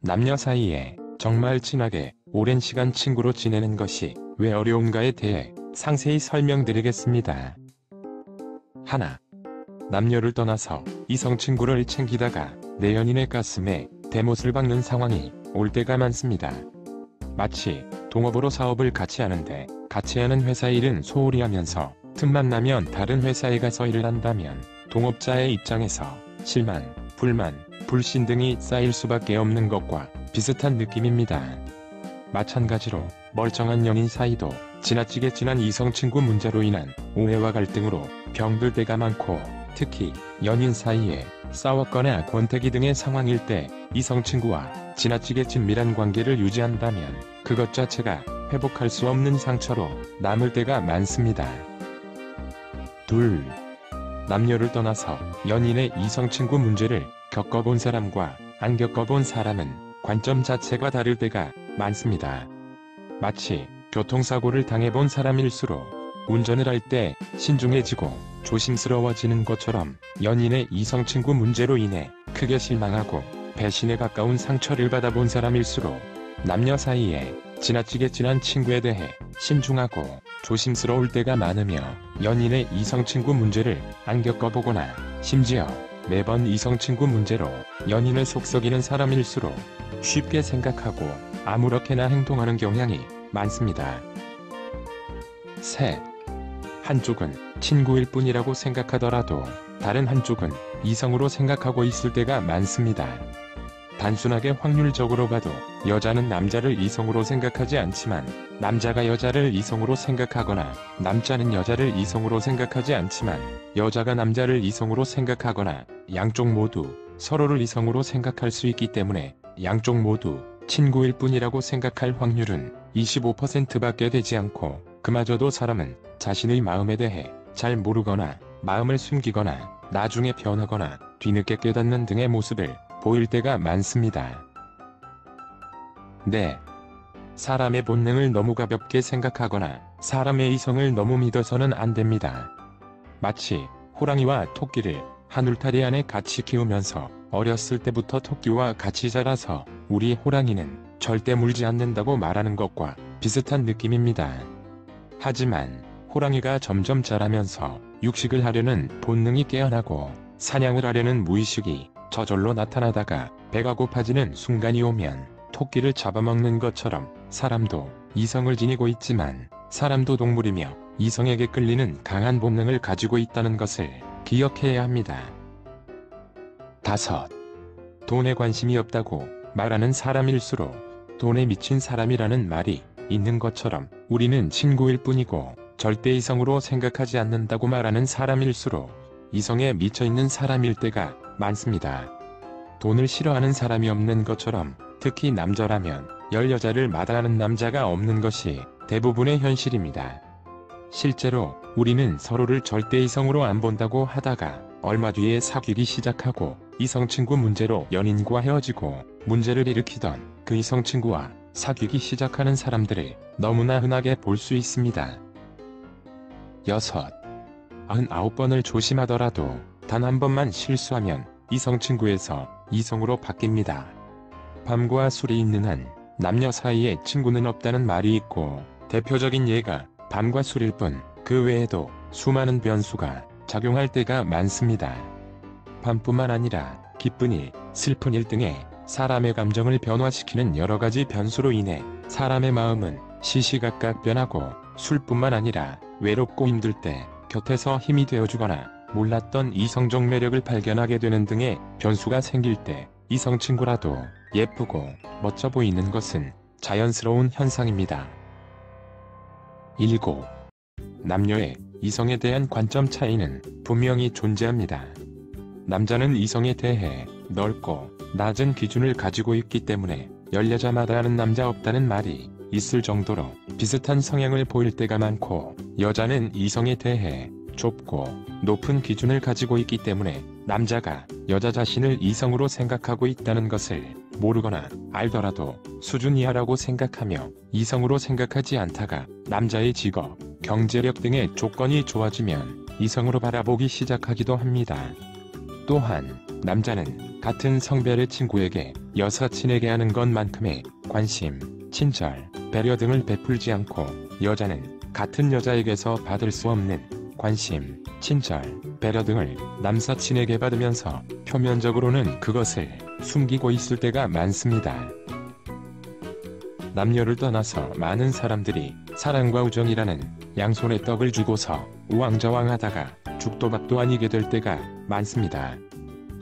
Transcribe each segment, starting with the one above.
남녀 사이에 정말 친하게 오랜 시간 친구로 지내는 것이 왜 어려운가에 대해 상세히 설명드리겠습니다. 하나. 남녀를 떠나서 이성 친구를 챙기다가 내 연인의 가슴에 대못을 박는 상황이 올 때가 많습니다. 마치 동업으로 사업을 같이 하는데 같이 하는 회사 일은 소홀히 하면서 틈만 나면 다른 회사에 가서 일을 한다면 동업자의 입장에서 실망, 불만, 불신 등이 쌓일 수밖에 없는 것과 비슷한 느낌입니다. 마찬가지로 멀쩡한 연인 사이도 지나치게 친한 이성 친구 문제로 인한 오해와 갈등으로 병들 때가 많고, 특히 연인 사이에 싸웠거나 권태기 등의 상황일 때 이성 친구와 지나치게 친밀한 관계를 유지한다면 그것 자체가 회복할 수 없는 상처로 남을 때가 많습니다. 둘. 남녀를 떠나서 연인의 이성 친구 문제를 겪어본 사람과 안 겪어본 사람은 관점 자체가 다를 때가 많습니다. 마치 교통사고를 당해본 사람일수록 운전을 할 때 신중해지고 조심스러워지는 것처럼 연인의 이성 친구 문제로 인해 크게 실망하고 배신에 가까운 상처를 받아본 사람일수록 남녀 사이에 지나치게 친한 친구에 대해 신중하고 조심스러울 때가 많으며, 연인의 이성 친구 문제를 안 겪어보거나 심지어 매번 이성 친구 문제로 연인을 속썩이는 사람일수록 쉽게 생각하고 아무렇게나 행동하는 경향이 많습니다. 셋. 한쪽은 친구일 뿐이라고 생각하더라도 다른 한쪽은 이성으로 생각하고 있을 때가 많습니다. 단순하게 확률적으로 봐도 여자는 남자를 이성으로 생각하지 않지만 남자가 여자를 이성으로 생각하거나, 남자는 여자를 이성으로 생각하지 않지만 여자가 남자를 이성으로 생각하거나, 양쪽 모두 서로를 이성으로 생각할 수 있기 때문에 양쪽 모두 친구일 뿐이라고 생각할 확률은 25%밖에 되지 않고, 그마저도 사람은 자신의 마음에 대해 잘 모르거나 마음을 숨기거나 나중에 변하거나 뒤늦게 깨닫는 등의 모습을 보일 때가 많습니다. 네. 사람의 본능을 너무 가볍게 생각하거나 사람의 이성을 너무 믿어서는 안 됩니다. 마치 호랑이와 토끼를 한 울타리 안에 같이 키우면서 어렸을 때부터 토끼와 같이 자라서 우리 호랑이는 절대 물지 않는다고 말하는 것과 비슷한 느낌입니다. 하지만 호랑이가 점점 자라면서 육식을 하려는 본능이 깨어나고 사냥을 하려는 무의식이 저절로 나타나다가 배가 고파지는 순간이 오면 토끼를 잡아먹는 것처럼 사람도 이성을 지니고 있지만 사람도 동물이며 이성에게 끌리는 강한 본능을 가지고 있다는 것을 기억해야 합니다. 다섯. 돈에 관심이 없다고 말하는 사람일수록 돈에 미친 사람이라는 말이 있는 것처럼 우리는 친구일 뿐이고 절대 이성으로 생각하지 않는다고 말하는 사람일수록 이성에 미쳐있는 사람일 때가 많습니다. 돈을 싫어하는 사람이 없는 것처럼 특히 남자라면 열 여자를 마다하는 남자가 없는 것이 대부분의 현실입니다. 실제로 우리는 서로를 절대 이성으로 안 본다고 하다가 얼마 뒤에 사귀기 시작하고 이성 친구 문제로 연인과 헤어지고 문제를 일으키던 그 이성 친구와 사귀기 시작하는 사람들을 너무나 흔하게 볼 수 있습니다. 여섯. 99번을 조심하더라도 단 한 번만 실수하면 이성 친구에서 이성으로 바뀝니다. 밤과 술이 있는 한 남녀 사이에 친구는 없다는 말이 있고, 대표적인 예가 밤과 술일 뿐 그 외에도 수많은 변수가 작용할 때가 많습니다. 밤뿐만 아니라 기쁜 일, 슬픈 일 등의 사람의 감정을 변화시키는 여러가지 변수로 인해 사람의 마음은 시시각각 변하고, 술뿐만 아니라 외롭고 힘들 때 곁에서 힘이 되어주거나 몰랐던 이성적 매력을 발견하게 되는 등의 변수가 생길 때 이성 친구라도 예쁘고 멋져 보이는 것은 자연스러운 현상입니다. 7. 남녀의 이성에 대한 관점 차이는 분명히 존재합니다. 남자는 이성에 대해 넓고 낮은 기준을 가지고 있기 때문에 열 여자마다 하는 남자 없다는 말이 있을 정도로 비슷한 성향을 보일 때가 많고, 여자는 이성에 대해 좁고 높은 기준을 가지고 있기 때문에 남자가 여자 자신을 이성으로 생각하고 있다는 것을 모르거나 알더라도 수준 이하라고 생각하며 이성으로 생각하지 않다가 남자의 직업, 경제력 등의 조건이 좋아지면 이성으로 바라보기 시작하기도 합니다. 또한 남자는 같은 성별의 친구에게 여사친에게 하는 것만큼의 관심, 친절, 배려 등을 베풀지 않고 여자는 같은 여자에게서 받을 수 없는 관심, 친절, 배려 등을 남사친에게 받으면서 표면적으로는 그것을 숨기고 있을 때가 많습니다. 남녀를 떠나서 많은 사람들이 사랑과 우정이라는 양손에 떡을 주고서 우왕좌왕하다가 죽도 밥도 아니게 될 때가 많습니다.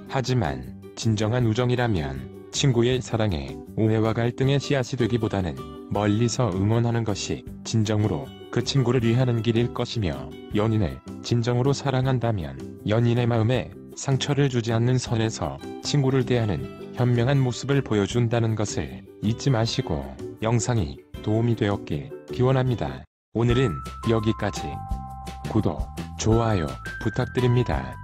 하지만 진정한 우정이라면 친구의 사랑에 오해와 갈등의 씨앗이 되기보다는 멀리서 응원하는 것이 진정으로 그 친구를 위하는 길일 것이며, 연인을 진정으로 사랑한다면 연인의 마음에 상처를 주지 않는 선에서 친구를 대하는 현명한 모습을 보여준다는 것을 잊지 마시고 영상이 도움이 되었길 기원합니다. 오늘은 여기까지. 구독, 좋아요 부탁드립니다.